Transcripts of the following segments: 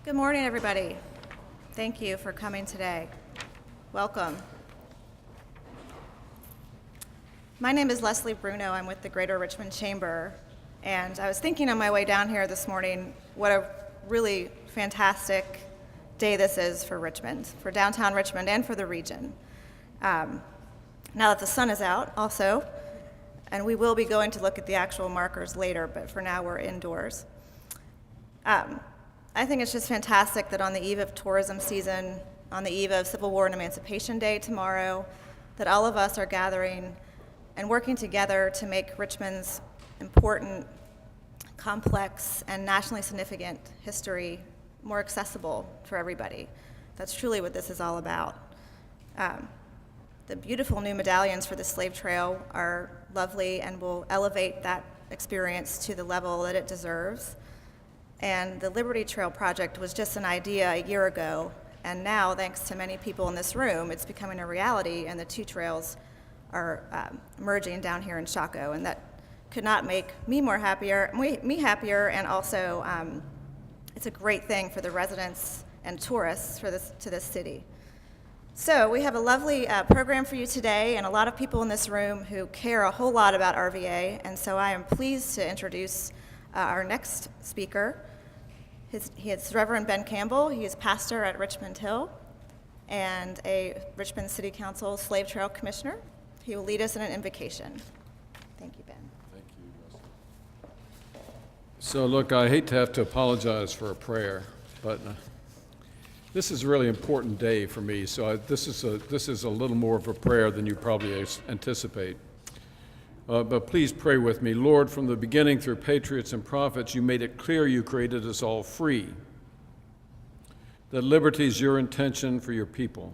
Good morning, everybody. Thank you for coming today. Welcome. My name is Leslie Bruno. I'm with the Greater Richmond Chamber, and I was thinking on my way down here this morning what a really fantastic day this is for Richmond, for downtown Richmond, and for the region. Now that the sun is out also, and we will be going to look at the actual markers later, but for now we're indoors. I think it's just fantastic that on the eve of tourism season, on the eve of Civil War and Emancipation Day tomorrow, that all of us are gathering and working together to make Richmond's important, complex, and nationally significant history more accessible for everybody. That's truly what this is all about. The beautiful new medallions for the slave trail are lovely and will elevate that experience to the level that it deserves. And the Liberty Trail project was just an idea a year ago, and now, thanks to many people in this room, it's becoming a reality, and the two trails are merging down here in Chaco, and that could not make me happier, and also it's a great thing for the residents and tourists to this city. So we have a lovely program for you today, and a lot of people in this room who care a whole lot about RVA, and so I am pleased to introduce our next speaker. He is Reverend Ben Campbell. He is pastor at Richmond Hill and a Richmond City Council Slave Trail Commissioner. He will lead us in an invocation. Thank you, Ben. Thank you, Leslie. So look, I hate to have to apologize for a prayer, but this is a really important day for me, so this is a little more of a prayer than you probably anticipate. But please pray with me. Lord, from the beginning through patriots and prophets, you made it clear you created us all free, that liberty is your intention for your people.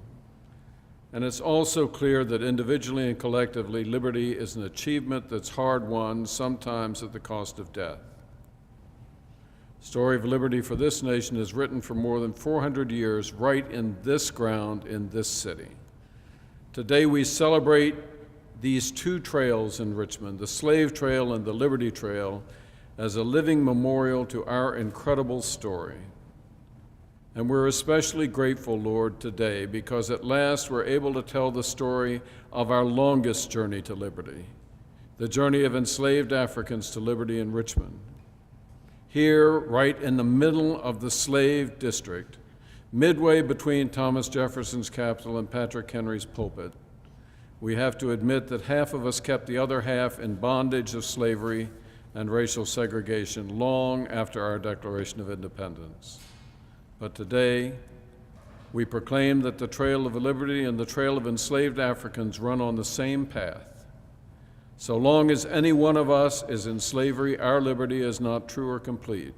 And it's also clear that individually and collectively, liberty is an achievement that's hard won, sometimes at the cost of death. The story of liberty for this nation is written for more than 400 years right in this ground, in this city. Today we celebrate these two trails in Richmond, the Slave Trail and the Liberty Trail, as a living memorial to our incredible story. And we're especially grateful, Lord, today because at last we're able to tell the story of our longest journey to liberty, the journey of enslaved Africans to liberty in Richmond. Here, right in the middle of the slave district, midway between Thomas Jefferson's Capitol and Patrick Henry's pulpit, we have to admit that half of us kept the other half in bondage of slavery and racial segregation long after our Declaration of Independence. But today, we proclaim that the Trail of Liberty and the Trail of Enslaved Africans run on the same path. So long as any one of us is in slavery, our liberty is not true or complete.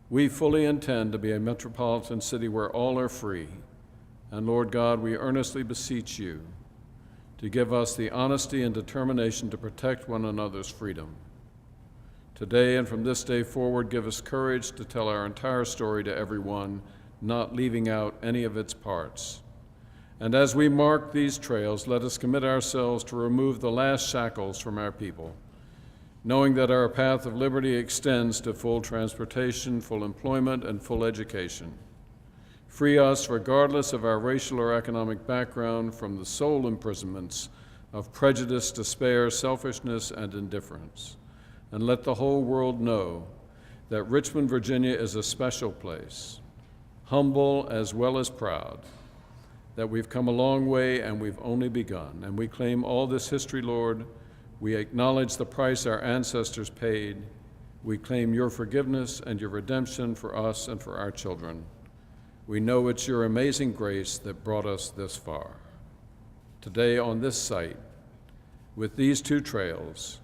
We fully intend to be a metropolitan city where all are free. And Lord God, we earnestly beseech you to give us the honesty and determination to protect one another's freedom. Today and from this day forward, give us courage to tell our entire story to everyone, not leaving out any of its parts. And as we mark these trails, let us commit ourselves to remove the last shackles from our people, knowing that our path of liberty extends to full transportation, full employment, and full education. Free us, regardless of our racial or economic background, from the soul imprisonments of prejudice, despair, selfishness, and indifference. And let the whole world know that Richmond, Virginia is a special place, humble as well as proud, that we've come a long way and we've only begun. And we claim all this history, Lord. We acknowledge the price our ancestors paid. We claim your forgiveness and your redemption for us and for our children. We know it's your amazing grace that brought us this far. Today on this site, with these two trails,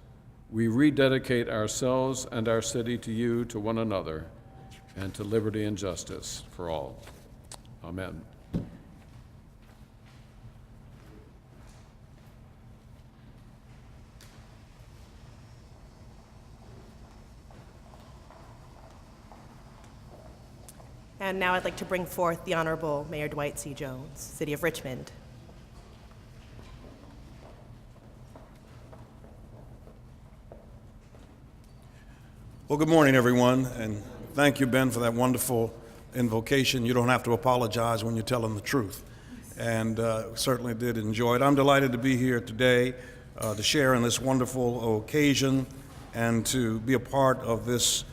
we rededicate ourselves and our city to you, to one another, and to liberty and justice for all. Amen. And now I'd like to bring forth the Honorable Mayor Dwight C. Jones, City of Richmond. Well, good morning, everyone, and thank you, Ben, for that wonderful invocation, you don't have to apologize when you're telling the truth. And certainly did enjoy it. I'm delighted to be here today to share in this wonderful occasion and to be a part of this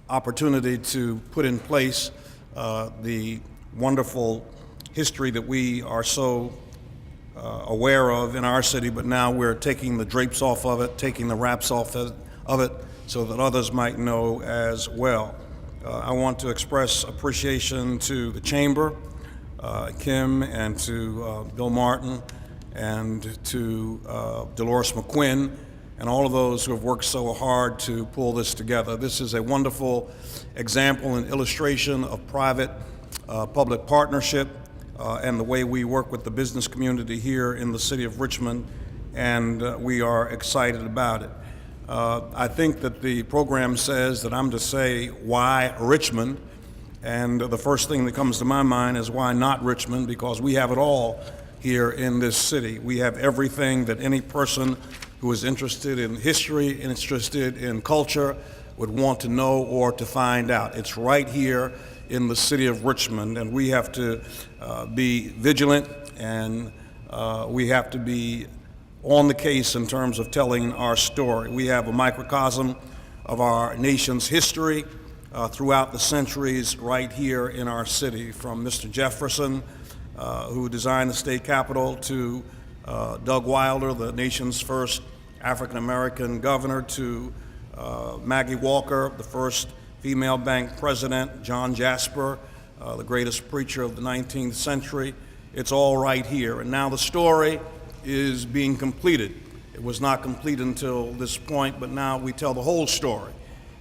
opportunity to put in place the wonderful history that we are so aware of in our city, but now we're taking the drapes off of it, taking the wraps off of it, so that others might know as well. I want to express appreciation to the Chamber, Kim, and to Bill Martin, and to Dolores McQuinn, and all of those who have worked so hard to pull this together. This is a wonderful example and illustration of private-public partnership and the way we work with the business community here in the city of Richmond, and we are excited about it. I think that the program says that I'm to say, why Richmond? And the first thing that comes to my mind is why not Richmond? Because we have it all here in this city. We have everything that any person who is interested in history and interested in culture would want to know or to find out. It's right here in the city of Richmond, and we have to be vigilant, and we have to be on the case in terms of telling our story. We have a microcosm of our nation's history throughout the centuries right here in our city, from Mr. Jefferson, who designed the state capitol, to Doug Wilder, the nation's first African-American governor, to Maggie Walker, the first female bank president, John Jasper, the greatest preacher of the 19th century. It's all right here. And now the story is being completed. It was not complete until this point, but now we tell the whole story.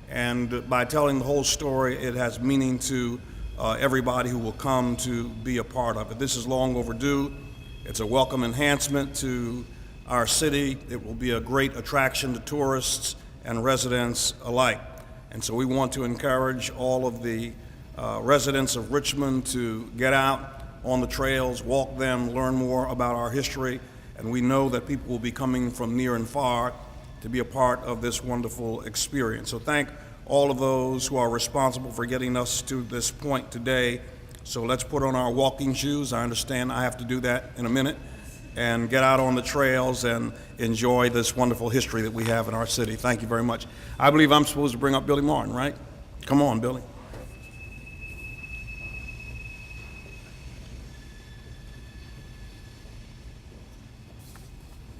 And by telling the whole story, it has meaning to everybody who will come to be a part of it. This is long overdue. It's a welcome enhancement to our city. It will be a great attraction to tourists and residents alike. And so we want to encourage all of the residents of Richmond to get out on the trails, walk them, learn more about our history, and we know that people will be coming from near and far to be a part of this wonderful experience. So thank all of those who are responsible for getting us to this point today. So let's put on our walking shoes. I understand I have to do that in a minute, and get out on the trails and enjoy this wonderful history that we have in our city. Thank you very much. I believe I'm supposed to bring up Billy Martin, right? Come on, Billy.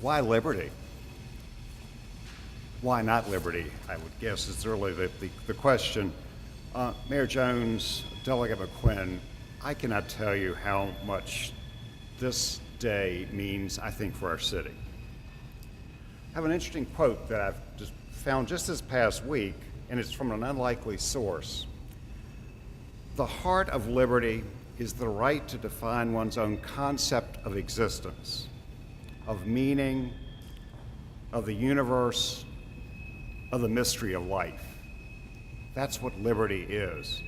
Why liberty? Why not liberty, I would guess, is really the question. Mayor Jones, Delegate McQuinn, I cannot tell you how much this day means, I think, for our city. I have an interesting quote that I've just found just this past week, and it's from an unlikely source. The heart of liberty is the right to define one's own concept of existence, of meaning, of the universe, of the mystery of life. That's what liberty is.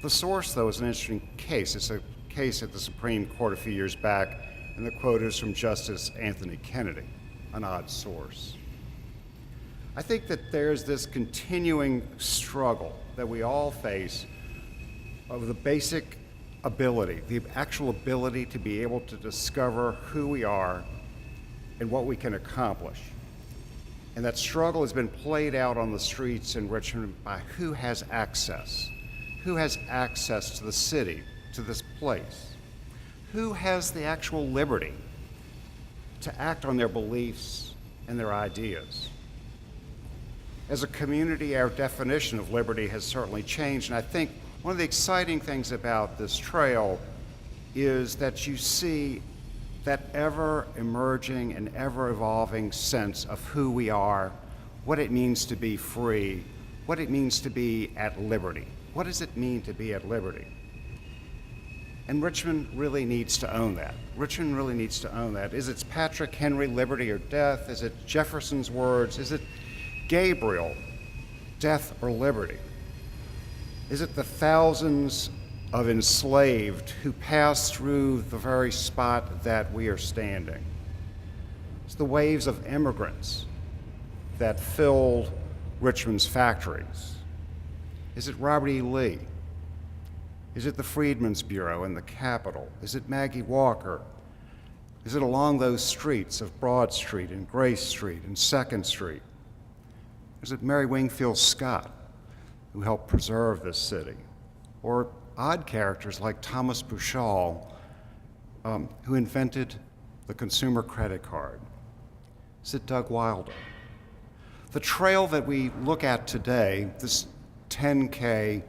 The source, though, is an interesting case. It's a case at the Supreme Court a few years back, and the quote is from Justice Anthony Kennedy, an odd source. I think that there's this continuing struggle that we all face of the basic ability, the actual ability to be able to discover who we are and what we can accomplish. And that struggle has been played out on the streets in Richmond by who has access to the city, to this place, who has the actual liberty to act on their beliefs and their ideas. As a community, our definition of liberty has certainly changed, and I think one of the exciting things about this trail is that you see that ever-emerging and ever-evolving sense of who we are, what it means to be free, what it means to be at liberty. What does it mean to be at liberty? And Richmond really needs to own that. Richmond really needs to own that. Is it Patrick Henry, liberty or death? Is it Jefferson's words? Is it Gabriel, death or liberty? Is it the thousands of enslaved who passed through the very spot that we are standing? It's the waves of immigrants that filled Richmond's factories. Is it Robert E. Lee, Is it the Freedmen's Bureau in the Capitol? Is it Maggie Walker? Is it along those streets of Broad Street and Grace Street and 2nd Street? Is it Mary Wingfield Scott, who helped preserve this city? Or odd characters like Thomas Buchall, who invented the consumer credit card? Is it Doug Wilder? The trail that we look at today, this 10K,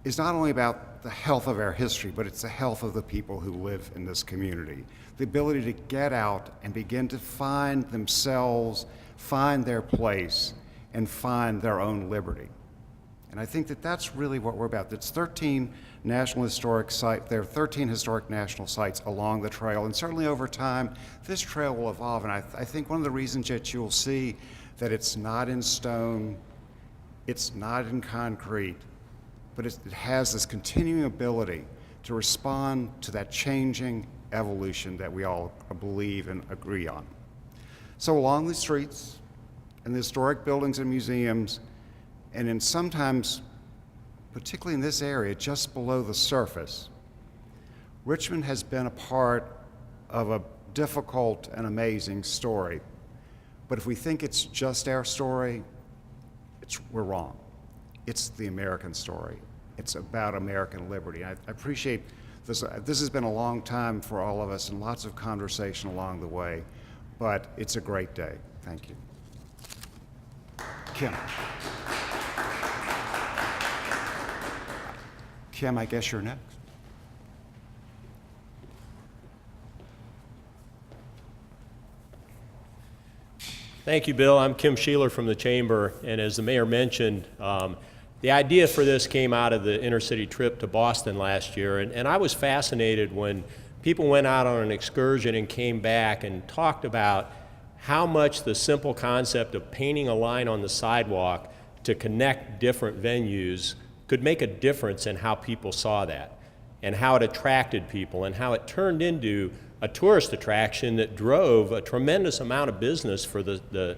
is not only about the health of our history, but it's the health of the people who live in this community. The ability to get out and begin to find themselves, find their place, and find their own liberty. And I think that that's really what we're about. It's 13 national historic sites. There are 13 historic national sites along the trail, and certainly over time, this trail will evolve. And I think one of the reasons that you'll see that it's not in stone, it's not in concrete, but it has this continuing ability to respond to that changing evolution that we all believe and agree on. So along the streets and the historic buildings and museums, and in sometimes, particularly in this area, just below the surface, Richmond has been a part of a difficult and amazing story. But if we think it's just our story, we're wrong. It's the American story. It's about American liberty. I appreciate this. This has been a long time for all of us and lots of conversation along the way, but it's a great day. Thank you. Kim. Kim, I guess you're next. Thank you, Bill. I'm Kim Sheeler from the Chamber, and as the mayor mentioned, the idea for this came out of the intercity trip to Boston last year, and I was fascinated when people went out on an excursion and came back and talked about how much the simple concept of painting a line on the sidewalk to connect different venues could make a difference in how people saw that and how it attracted people and how it turned into a tourist attraction that drove a tremendous amount of business for the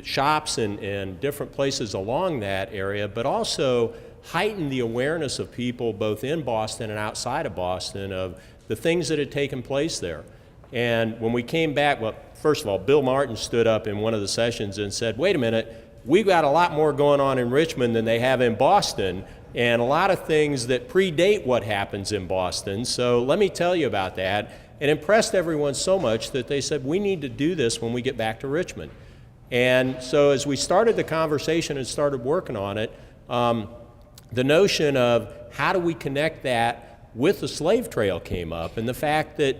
shops and different places along that area, but also heightened the awareness of people both in Boston and outside of Boston of the things that had taken place there. And when we came back, well, first of all, Bill Martin stood up in one of the sessions and said, wait a minute, we've got a lot more going on in Richmond than they have in Boston, and a lot of things that predate what happens in Boston, so let me tell you about that. It impressed everyone so much that they said, we need to do this when we get back to Richmond. And so as we started the conversation and started working on it, the notion of how do we connect that with the slave trail came up, and the fact that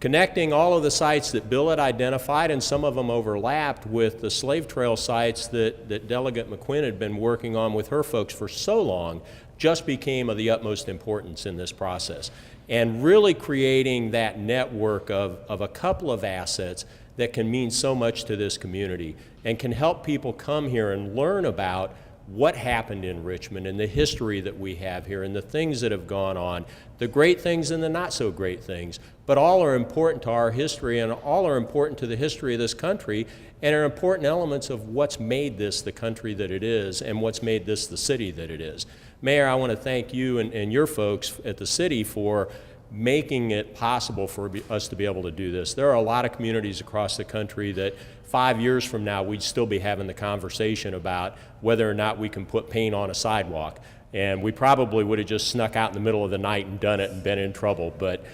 connecting all of the sites that Bill had identified, and some of them overlapped with the slave trail sites that Delegate McQuinn had been working on with her folks for so long, just became of the utmost importance in this process. And really creating that network of a couple of assets that can mean so much to this community and can help people come here and learn about what happened in Richmond and the history that we have here and the things that have gone on, the great things and the not so great things, but all are important to our history and all are important to the history of this country and are important elements of what's made this the country that it is and what's made this the city that it is. Mayor, I want to thank you and your folks at the city for making it possible for us to be able to do this. There are a lot of communities across the country that 5 years from now we'd still be having the conversation about whether or not we can put paint on a sidewalk. And we probably would have just snuck out in the middle of the night and done it and been in trouble. But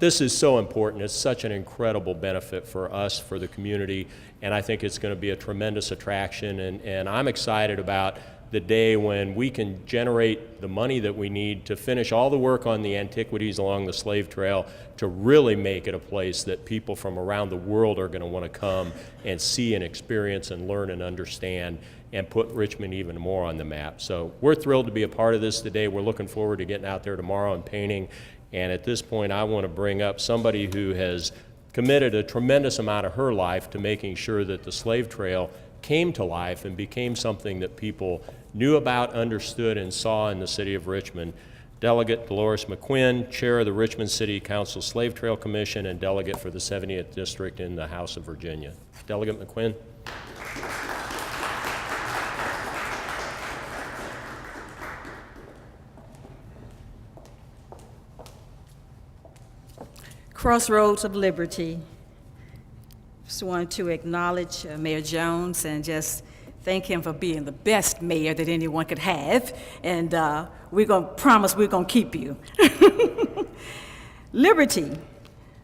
this is so important. It's such an incredible benefit for us, for the community, and I think it's going to be a tremendous attraction. And I'm excited about the day when we can generate the money that we need to finish all the work on the antiquities along the slave trail to really make it a place that people from around the world are going to want to come and see and experience and learn and understand and put Richmond even more on the map. So we're thrilled to be a part of this today. We're looking forward to getting out there tomorrow and painting. And at this point, I want to bring up somebody who has committed a tremendous amount of her life to making sure that the slave trail came to life and became something that people knew about, understood, and saw in the city of Richmond. Delegate Dolores McQuinn, Chair of the Richmond City Council Slave Trail Commission and Delegate for the 70th District in the House of Virginia. Delegate McQuinn. Crossroads of Liberty. Just wanted to acknowledge Mayor Jones and just thank him for being the best mayor that anyone could have. And we're going to promise we're going to keep you. Liberty,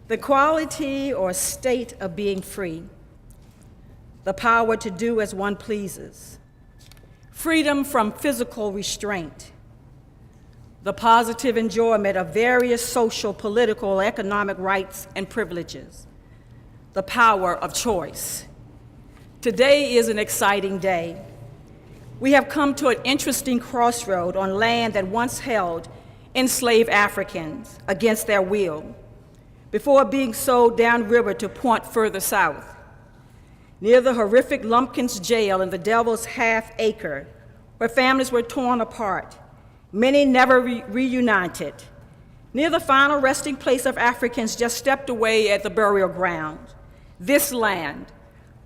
the quality or state of being free, the power to do as one pleases, freedom from physical restraint, the positive enjoyment of various social, political, economic rights and privileges, the power of choice. Today is an exciting day. We have come to an interesting crossroad on land that once held enslaved Africans against their will, before being sold downriver to point further south. Near the horrific Lumpkins Jail and the Devil's Half Acre, where families were torn apart, many never reunited. Near the final resting place of Africans just stepped away at the burial ground. This land,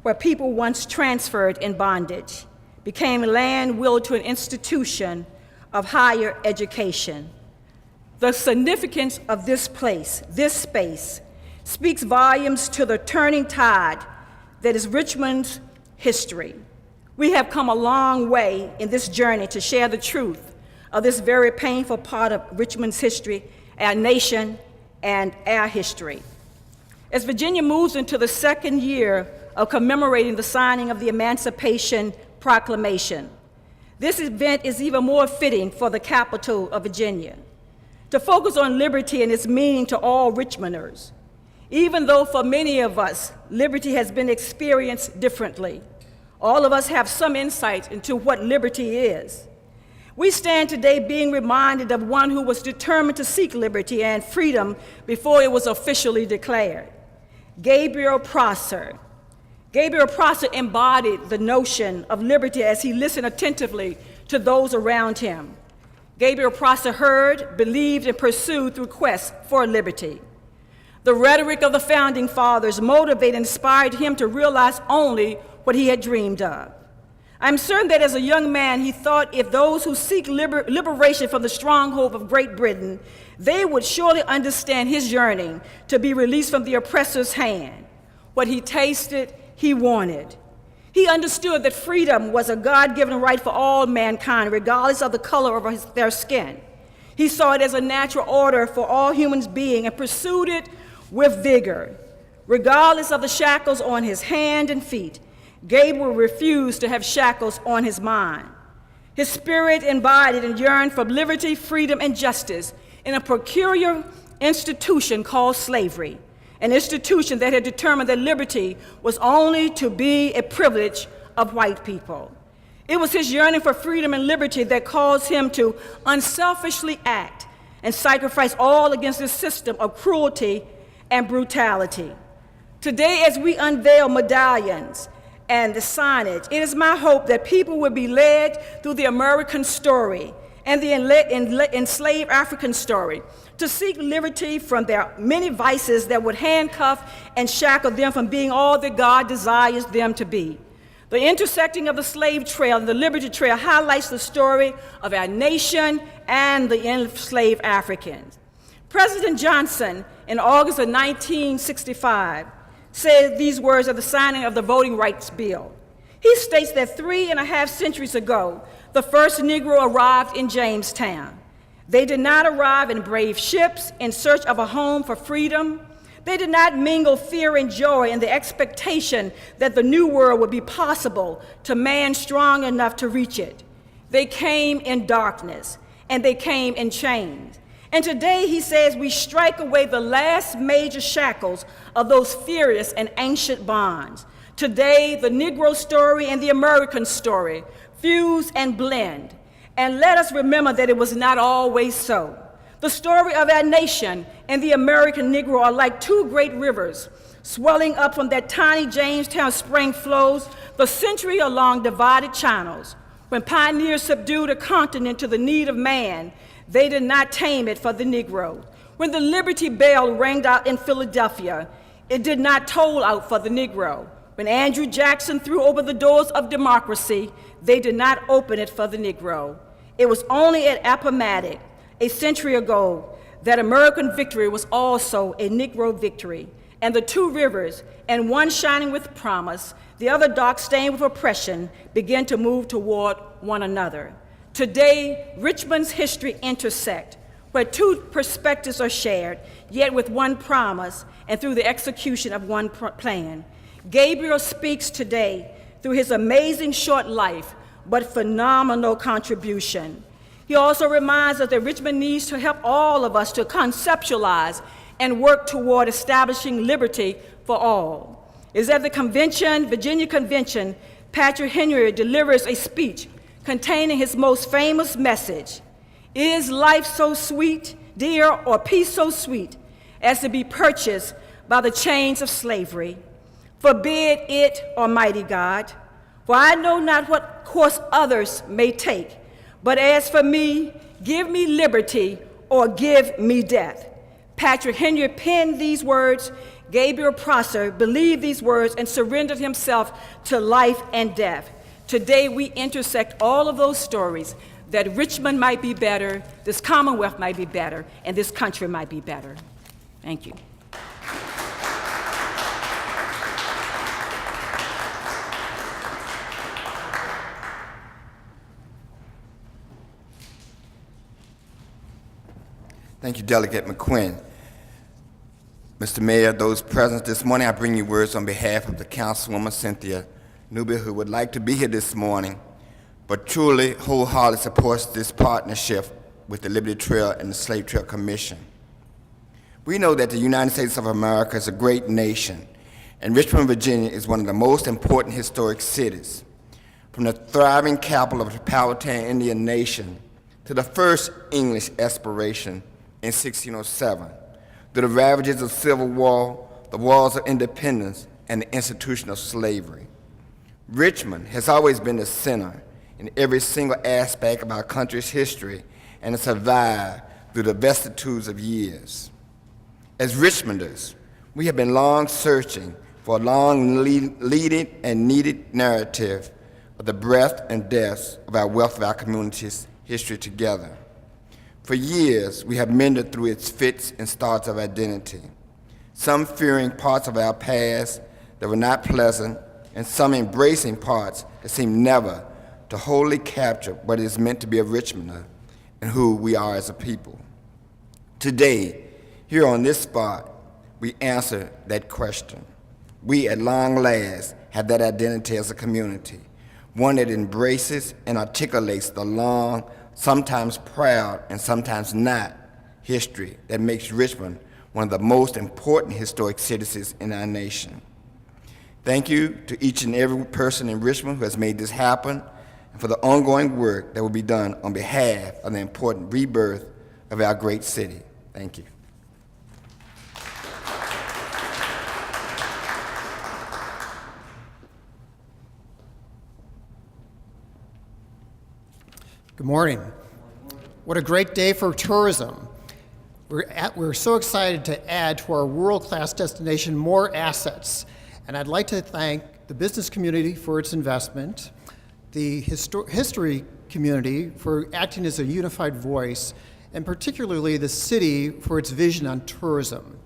where people once transferred in bondage, became land willed to an institution of higher education. The significance of this place, this space, speaks volumes to the turning tide that is Richmond's history. We have come a long way in this journey to share the truth of this very painful part of Richmond's history, our nation, and our history. As Virginia moves into the second year of commemorating the signing of the Emancipation Proclamation, this event is even more fitting for the capital of Virginia, to focus on liberty and its meaning to all Richmonders. Even though for many of us, liberty has been experienced differently, all of us have some insight into what liberty is. We stand today being reminded of one who was determined to seek liberty and freedom before it was officially declared, Gabriel Prosser. Gabriel Prosser embodied the notion of liberty as he listened attentively to those around him. Gabriel Prosser heard, believed, and pursued through quest for liberty. The rhetoric of the Founding Fathers motivated and inspired him to realize only what he had dreamed of. I'm certain that as a young man, he thought if those who seek liberation from the stronghold of Great Britain, they would surely understand his yearning to be released from the oppressor's hand. What he tasted, he wanted. He understood that freedom was a God-given right for all mankind, regardless of the color of their skin. He saw it as a natural order for all human beings and pursued it with vigor. Regardless of the shackles on his hand and feet, Gabriel refused to have shackles on his mind. His spirit embodied and yearned for liberty, freedom, and justice in a peculiar institution called slavery, an institution that had determined that liberty was only to be a privilege of white people. It was his yearning for freedom and liberty that caused him to unselfishly act and sacrifice all against this system of cruelty and brutality. Today, as we unveil medallions and the signage, it is my hope that people will be led through the American story and the enslaved African story to seek liberty from their many vices that would handcuff and shackle them from being all that God desires them to be. The intersecting of the slave trail and the liberty trail highlights the story of our nation and the enslaved Africans. President Johnson, in August of 1965, said these words at the signing of the Voting Rights Bill. He states that 3.5 centuries ago, the first Negro arrived in Jamestown. They did not arrive in brave ships in search of a home for freedom. They did not mingle fear and joy in the expectation that the new world would be possible to man strong enough to reach it. They came in darkness, and they came in chains. And today, he says, we strike away the last major shackles of those furious and ancient bonds. Today, the Negro story and the American story fuse and blend. And let us remember that it was not always so. The story of our nation and the American Negro are like two great rivers swelling up from that tiny Jamestown spring flows the century-long divided channels. When pioneers subdued a continent to the need of man, they did not tame it for the Negro. When the Liberty Bell rang out in Philadelphia, it did not toll out for the Negro. When Andrew Jackson threw open the doors of democracy, they did not open it for the Negro. It was only at Appomattox, a century ago, that American victory was also a Negro victory, and the two rivers, and one shining with promise, the other dark stained with oppression, began to move toward one another. Today, Richmond's history intersect, where two perspectives are shared, yet with one promise and through the execution of one plan. Gabriel speaks today through his amazing short life, but phenomenal contribution. He also reminds us that Richmond needs to help all of us to conceptualize and work toward establishing liberty for all. Is at the convention, Virginia Convention, Patrick Henry delivers a speech containing his most famous message: "Is life so sweet, dear, or peace so sweet as to be purchased by the chains of slavery? Forbid it, Almighty God, for I know not what course others may take, but as for me, give me liberty or give me death." Patrick Henry penned these words. Gabriel Prosser believed these words and surrendered himself to life and death. Today we intersect all of those stories that Richmond might be better, this Commonwealth might be better, and this country might be better. Thank you. Thank you, Delegate McQuinn. Mr. Mayor, those present this morning, I bring you words on behalf of the Councilwoman Cynthia Newby, who would like to be here this morning, but truly wholeheartedly supports this partnership with the Liberty Trail and the Slave Trail Commission. We know that the United States of America is a great nation, and Richmond, Virginia is one of the most important historic cities. From the thriving capital of the Powhatan Indian Nation to the first English exploration in 1607, through the ravages of civil war, the wars of independence, and the institution of slavery. Richmond has always been the center in every single aspect of our country's history and has survived through the vicissitudes of years. As Richmonders, we have been long searching for a long leading and needed narrative of the breadth and depth of our wealth of our community's history together. For years, we have mended through its fits and starts of identity, some fearing parts of our past that were not pleasant, and some embracing parts that seem never to wholly capture what it is meant to be a Richmonder and who we are as a people. Today, here on this spot, we answer that question. We, at long last, have that identity as a community, one that embraces and articulates the long, sometimes proud and sometimes not, history that makes Richmond one of the most important historic cities in our nation. Thank you to each and every person in Richmond who has made this happen, and for the ongoing work that will be done on behalf of the important rebirth of our great city. Thank you. Good morning. What a great day for tourism. We're so excited to add to our world-class destination more assets. And I'd like to thank the business community for its investment, the history community for acting as a unified voice, and particularly the city for its vision on tourism.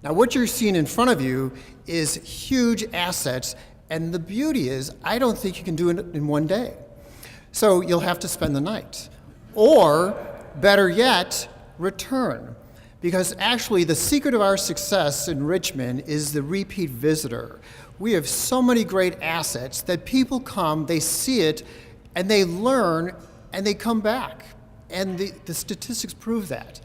Now, what you're seeing in front of you is huge assets, and the beauty is I don't think you can do it in one day. So you'll have to spend the night. Or, better yet, return. Because actually the secret of our success in Richmond is the repeat visitor. We have so many great assets that people come, they see it, and they learn, and they come back. And the statistics prove that.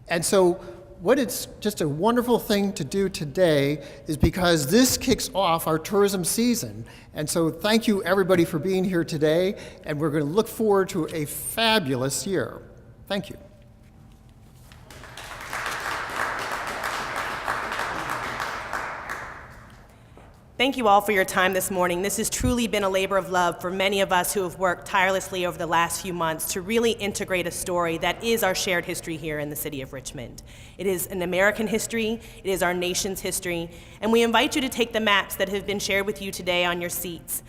And so what it's just a wonderful thing to do today is because this kicks off our tourism season. And so thank you everybody for being here today, and we're going to look forward to a fabulous year. Thank you. Thank you all for your time this morning. This has truly been a labor of love for many of us who have worked tirelessly over the last few months to really integrate a story that is our shared history here in the city of Richmond. It is an American history, it is our nation's history, and we invite you to take the maps that have been shared with you today on your seats.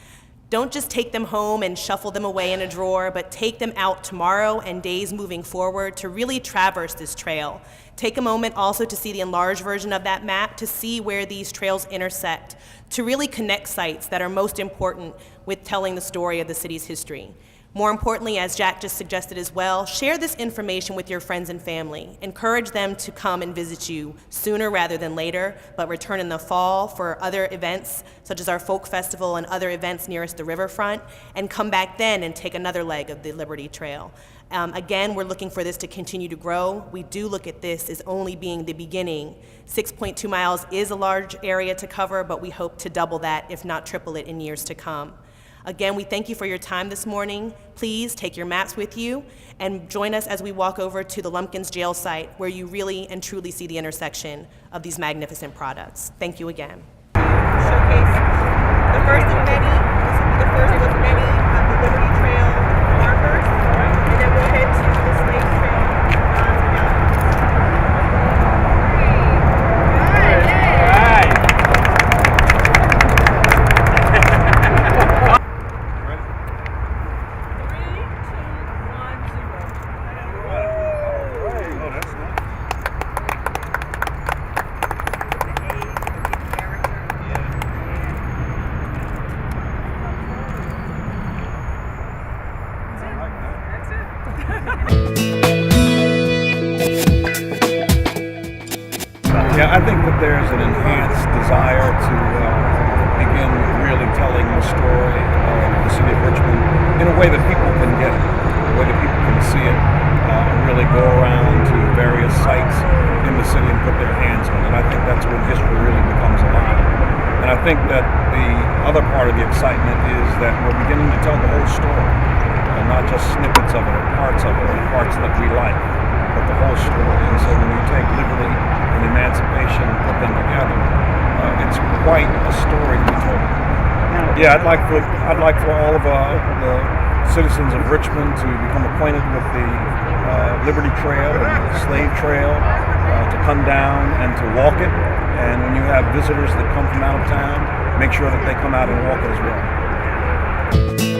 Don't just take them home and shuffle them away in a drawer, but take them out tomorrow and days moving forward to really traverse this trail. Take a moment also to see the enlarged version of that map, to see where these trails intersect, to really connect sites that are most important with telling the story of the city's history. More importantly, as Jack just suggested as well, share this information with your friends and family. Encourage them to come and visit you sooner rather than later, but return in the fall for other events, such as our folk festival and other events nearest the riverfront, and come back then and take another leg of the Liberty Trail. Again, we're looking for this to continue to grow. We do look at this as only being the beginning. 6.2 miles is a large area to cover, but we hope to double that, if not triple it, in years to come. Again, we thank you for your time this morning. Please take your maps with you and join us as we walk over to the Lumpkins jail site, where you really and truly see the intersection of these magnificent products. Thank you again. Showcase the first of many of the Liberty Trail markers, and then we'll head to the Slave Trail. Yeah, I think that there's an enhanced desire to begin really telling the story of the city of Richmond in a way that people can get it, a way that people can see it, really go around to various sites in the city and put their hands on it. I think that's when history really becomes alive. And I think that the other part of the excitement is that we're beginning to tell the whole story, not just snippets of it or parts of it or parts that we like, but the whole story. And so when you take liberty and emancipation and put them together, it's quite a story to be told. Yeah, I'd like for all of the citizens of Richmond to become acquainted with the Liberty Trail and the Slave Trail, to come down and to walk it. And when you have visitors that come from out of town, make sure that they come out and walk it as well.